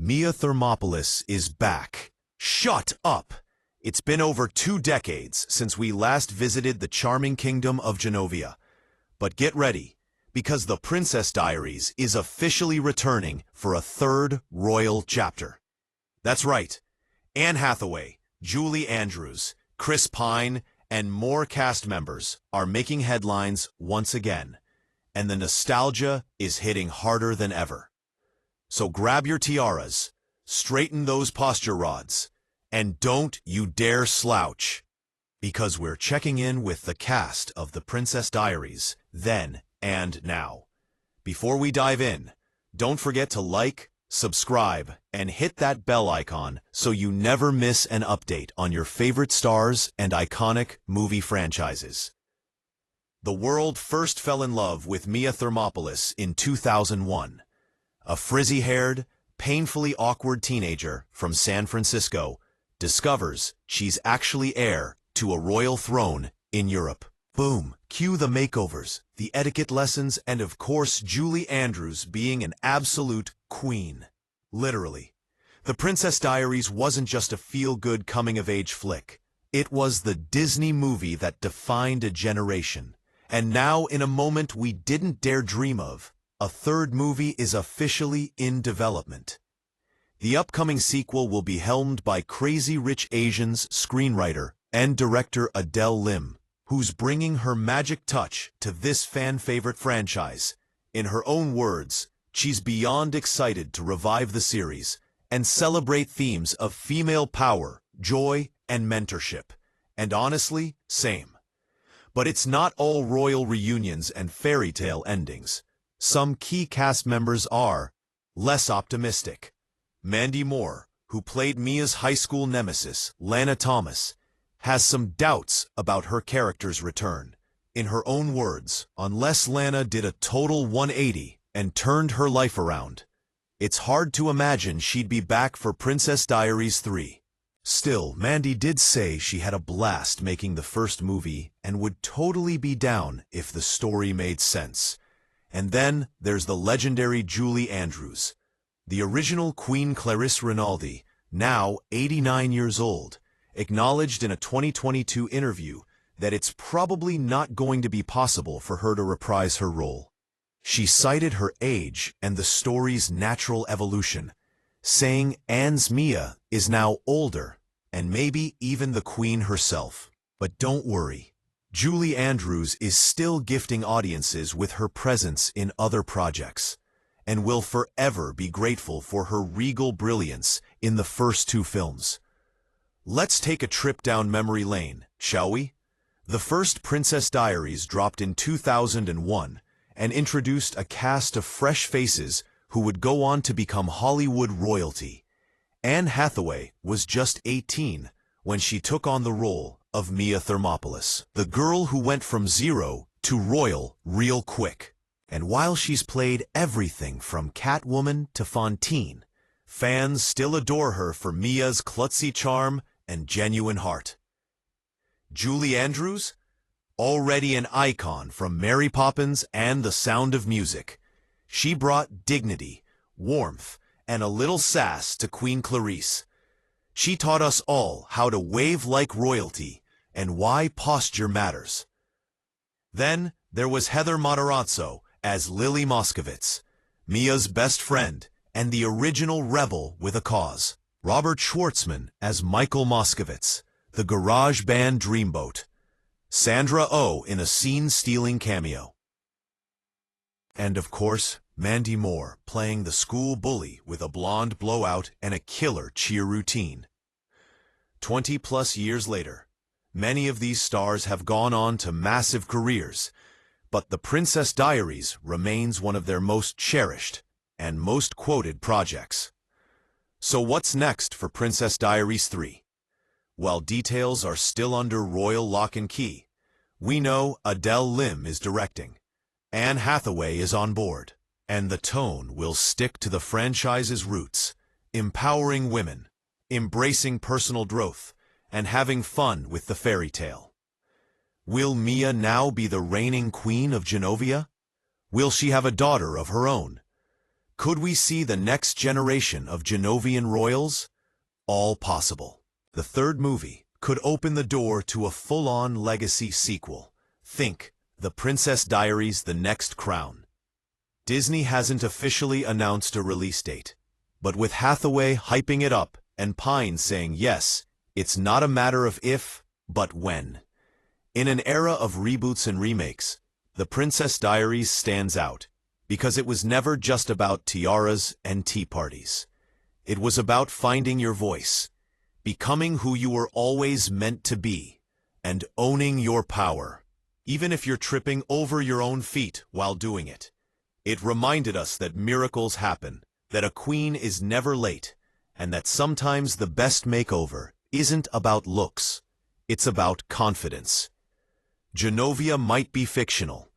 Mia Thermopolis is back. Shut up! It's been over 2 decades since we last visited the charming kingdom of Genovia. But get ready, because the Princess Diaries is officially returning for a 3rd royal chapter. That's right. Anne Hathaway, Julie Andrews, Chris Pine, and more cast members are making headlines once again. And the nostalgia is hitting harder than ever. So grab your tiaras, straighten those posture rods, and don't you dare slouch, because we're checking in with the cast of the Princess Diaries, then and now. Before we dive in, don't forget to like, subscribe, and hit that bell icon so you never miss an update on your favorite stars and iconic movie franchises. The world first fell in love with Mia Thermopolis in 2001. A frizzy-haired, painfully awkward teenager from San Francisco discovers she's actually heir to a royal throne in Europe. Boom! Cue the makeovers, the etiquette lessons, and of course Julie Andrews being an absolute queen. Literally. The Princess Diaries wasn't just a feel-good coming-of-age flick. It was the Disney movie that defined a generation. And now, in a moment we didn't dare dream of, a 3rd movie is officially in development. The upcoming sequel will be helmed by Crazy Rich Asians screenwriter and director Adele Lim, who's bringing her magic touch to this fan-favorite franchise. In her own words, she's beyond excited to revive the series and celebrate themes of female power, joy, and mentorship. And honestly, same. But it's not all royal reunions and fairy tale endings. Some key cast members are less optimistic. Mandy Moore, who played Mia's high school nemesis, Lana Thomas, has some doubts about her character's return. In her own words, unless Lana did a total 180 and turned her life around, it's hard to imagine she'd be back for Princess Diaries 3. Still, Mandy did say she had a blast making the first movie and would totally be down if the story made sense. And then there's the legendary Julie Andrews, the original Queen Clarisse Rinaldi, now 89 years old, acknowledged in a 2022 interview that it's probably not going to be possible for her to reprise her role. She cited her age and the story's natural evolution, saying Anne's Mia is now older and maybe even the queen herself. But don't worry, Julie Andrews is still gifting audiences with her presence in other projects and will forever be grateful for her regal brilliance in the first 2 films. Let's take a trip down memory lane, shall we? The first Princess Diaries dropped in 2001 and introduced a cast of fresh faces who would go on to become Hollywood royalty. Anne Hathaway was just 18 when she took on the role of Mia Thermopolis, the girl who went from zero to royal real quick. And while she's played everything from Catwoman to Fantine, fans still adore her for Mia's klutzy charm and genuine heart. Julie Andrews? Already an icon from Mary Poppins and The Sound of Music. She brought dignity, warmth, and a little sass to Queen Clarisse. She taught us all how to wave like royalty and why posture matters. Then there was Heather Matarazzo as Lily Moskowitz, Mia's best friend and the original rebel with a cause. Robert Schwartzman as Michael Moskowitz, the garage band dreamboat. Sandra Oh in a scene-stealing cameo. And of course, Mandy Moore playing the school bully with a blonde blowout and a killer cheer routine. 20+ years later, many of these stars have gone on to massive careers, but The Princess Diaries remains one of their most cherished and most quoted projects. So what's next for Princess Diaries 3? While details are still under royal lock and key, we know Adele Lim is directing, Anne Hathaway is on board, and the tone will stick to the franchise's roots, empowering women, embracing personal growth, and having fun with the fairy tale. Will Mia now be the reigning queen of Genovia? Will she have a daughter of her own? Could we see the next generation of Genovian royals? All possible. The third movie could open the door to a full-on legacy sequel. Think, The Princess Diaries: The Next Crown. Disney hasn't officially announced a release date, but with Hathaway hyping it up and Pine saying yes, it's not a matter of if, but when. In an era of reboots and remakes, The Princess Diaries stands out because it was never just about tiaras and tea parties. It was about finding your voice, becoming who you were always meant to be, and owning your power, even if you're tripping over your own feet while doing it. It reminded us that miracles happen, that a queen is never late, and that sometimes the best makeover isn't about looks, it's about confidence. Genovia might be fictional,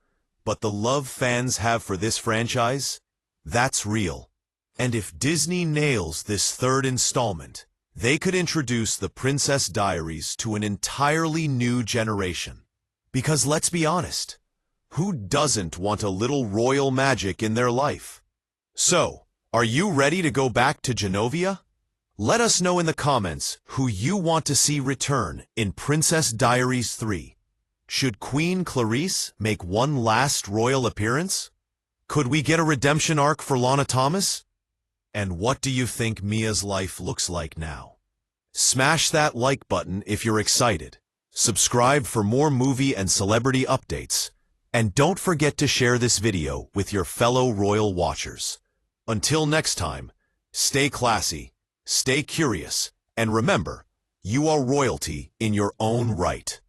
but the love fans have for this franchise, that's real. And if Disney nails this third installment, they could introduce The Princess Diaries to an entirely new generation. Because let's be honest, who doesn't want a little royal magic in their life? So, are you ready to go back to Genovia? Let us know in the comments who you want to see return in Princess Diaries 3. Should Queen Clarisse make one last royal appearance? Could we get a redemption arc for Lana Thomas? And what do you think Mia's life looks like now? Smash that like button if you're excited. Subscribe for more movie and celebrity updates. And don't forget to share this video with your fellow royal watchers. Until next time, stay classy, stay curious, and remember, you are royalty in your own right.